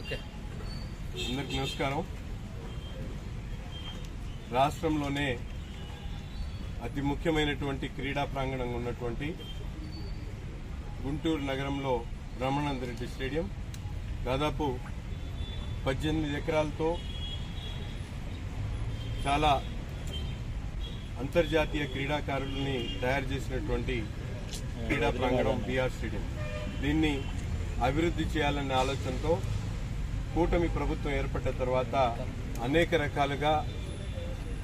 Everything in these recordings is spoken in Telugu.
అందరికీ నమస్కారం. రాష్ట్రంలోనే అతి ముఖ్యమైనటువంటి క్రీడా ప్రాంగణంగా ఉన్నటువంటి గుంటూరు నగరంలో బ్రహ్మానంద రెడ్డి స్టేడియం దాదాపు 18 ఎకరాలతో చాలా అంతర్జాతీయ క్రీడాకారుల్ని తయారు చేసినటువంటి క్రీడా ప్రాంగణం బీఆర్ స్టేడియం. దీన్ని అభివృద్ధి చేయాలనే ఆలోచనతో కూటమి ప్రభుత్వం ఏర్పడ్డ తర్వాత అనేక రకాలుగా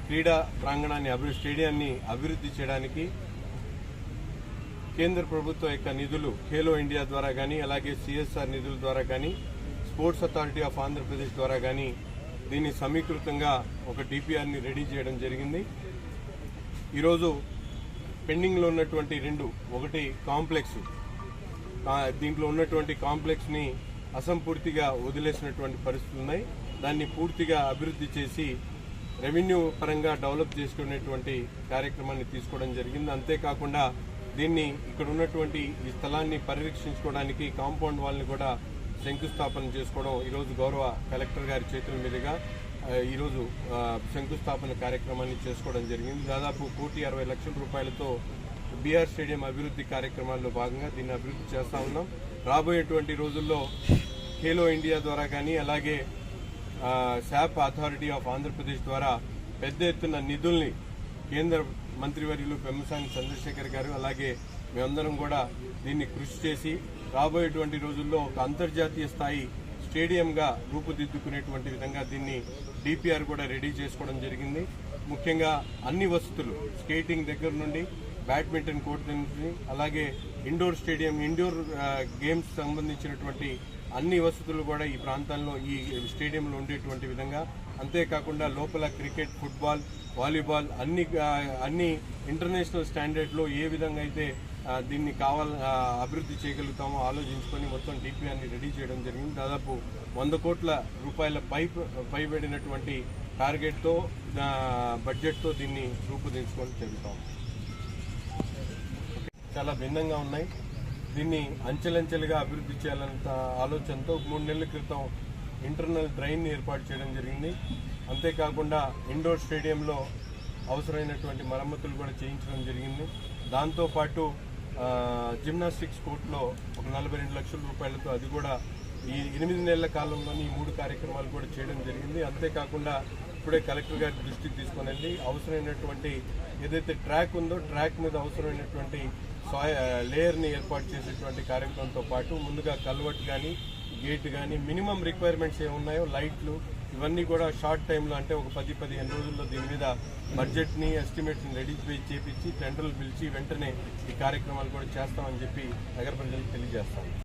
క్రీడా ప్రాంగణాన్ని స్టేడియాన్ని అభివృద్ధి చేయడానికి కేంద్ర ప్రభుత్వం యొక్క నిధులు ఖేలో ఇండియా ద్వారా కానీ, అలాగే సిఎస్ఆర్ నిధుల ద్వారా కానీ, స్పోర్ట్స్ అథారిటీ ఆఫ్ ఆంధ్రప్రదేశ్ ద్వారా కానీ దీన్ని సమీకృతంగా ఒక డిపిఆర్ని రెడీ చేయడం జరిగింది. ఈరోజు పెండింగ్లో ఉన్నటువంటి ఒకటి కాంప్లెక్స్, దీంట్లో ఉన్నటువంటి కాంప్లెక్స్ని అసంపూర్తిగా వదిలేసినటువంటి పరిస్థితులు ఉన్నాయి. దాన్ని పూర్తిగా అభివృద్ధి చేసి రెవెన్యూ పరంగా డెవలప్ చేసుకునేటువంటి కార్యక్రమాన్ని తీసుకోవడం జరిగింది. అంతేకాకుండా దీన్ని ఇక్కడ ఉన్నటువంటి ఈ స్థలాన్ని పరిరక్షించుకోవడానికి కాంపౌండ్ వాల్ని కూడా శంకుస్థాపన చేసుకోవడం ఈరోజు గౌరవ కలెక్టర్ గారి చేతుల మీదుగా ఈరోజు శంకుస్థాపన కార్యక్రమాన్ని చేసుకోవడం జరిగింది. దాదాపు 1,60,00,000 రూపాయలతో బీఆర్ స్టేడియం అభివృద్ధి కార్యక్రమాల్లో భాగంగా దీన్ని అభివృద్ధి చేస్తా ఉన్నాం. రాబోయేటువంటి రోజుల్లో ఖేలో ఇండియా ద్వారా కానీ, అలాగే శాప్ అథారిటీ ఆఫ్ ఆంధ్రప్రదేశ్ ద్వారా పెద్ద ఎత్తున నిధుల్ని కేంద్ర మంత్రివర్యులు పెమ్మసాని చంద్రశేఖర్ గారు, అలాగే మేమందరం కూడా దీన్ని కృషి చేసి రాబోయేటువంటి రోజుల్లో ఒక అంతర్జాతీయ స్థాయి స్టేడియంగా రూపుదిద్దుకునేటువంటి విధంగా దీన్ని డిపిఆర్ కూడా రెడీ చేసుకోవడం జరిగింది. ముఖ్యంగా అన్ని వసతులు, స్కేటింగ్ దగ్గర నుండి బ్యాడ్మింటన్ కోర్టు నుంచి, అలాగే ఇండోర్ స్టేడియం, ఇండోర్ గేమ్స్ సంబంధించినటువంటి అన్ని వసతులు కూడా ఈ ప్రాంతంలో ఈ స్టేడియంలో ఉండేటువంటి విధంగా, అంతేకాకుండా లోపల క్రికెట్, ఫుట్బాల్, వాలీబాల్ అన్ని ఇంటర్నేషనల్ స్టాండర్డ్లో ఏ విధంగా అయితే దీన్ని అభివృద్ధి చేయగలుగుతామో ఆలోచించుకొని మొత్తం డిపిఆర్ని రెడీ చేయడం జరిగింది. దాదాపు 100 కోట్ల రూపాయల పైబడినటువంటి టార్గెట్తో బడ్జెట్తో దీన్ని రూపుదించుకొని జరుగుతాం. చాలా భిన్నంగా ఉన్నాయి. దీన్ని అంచెలంచెలుగా అభివృద్ధి చేయాలన్న ఆలోచనతో 3 నెలల క్రితం ఇంటర్నల్ డ్రైన్ ఏర్పాటు చేయడం జరిగింది. అంతేకాకుండా ఇండోర్ స్టేడియంలో అవసరమైనటువంటి మరమ్మతులు కూడా చేయించడం జరిగింది. దాంతోపాటు జిమ్నాస్టిక్స్ కోర్టులో ఒక 42 లక్షల రూపాయలతో అది కూడా ఈ 8 నెలల కాలంలోని ఈ 3 కార్యక్రమాలు కూడా చేయడం జరిగింది. అంతేకాకుండా ఇప్పుడే కలెక్టర్ గారి దృష్టికి తీసుకొని వెళ్ళి అవసరమైనటువంటి ఏదైతే ట్రాక్ ఉందో ట్రాక్ మీద అవసరమైనటువంటి లేయర్ని ఏర్పాటు చేసేటువంటి కార్యక్రమంతో పాటు ముందుగా కల్వర్ట్ కానీ, గేట్ కానీ, మినిమం రిక్వైర్మెంట్స్ ఏమున్నాయో లైట్లు, ఇవన్నీ కూడా షార్ట్ టైంలో, అంటే ఒక 10-15 రోజుల్లో దీని మీద బడ్జెట్ని, ఎస్టిమేట్ని రెడీ చేపించి టెండర్లు పిలిచి వెంటనే ఈ కార్యక్రమాలు కూడా చేస్తామని చెప్పి నగర ప్రజలకు తెలియజేస్తాం.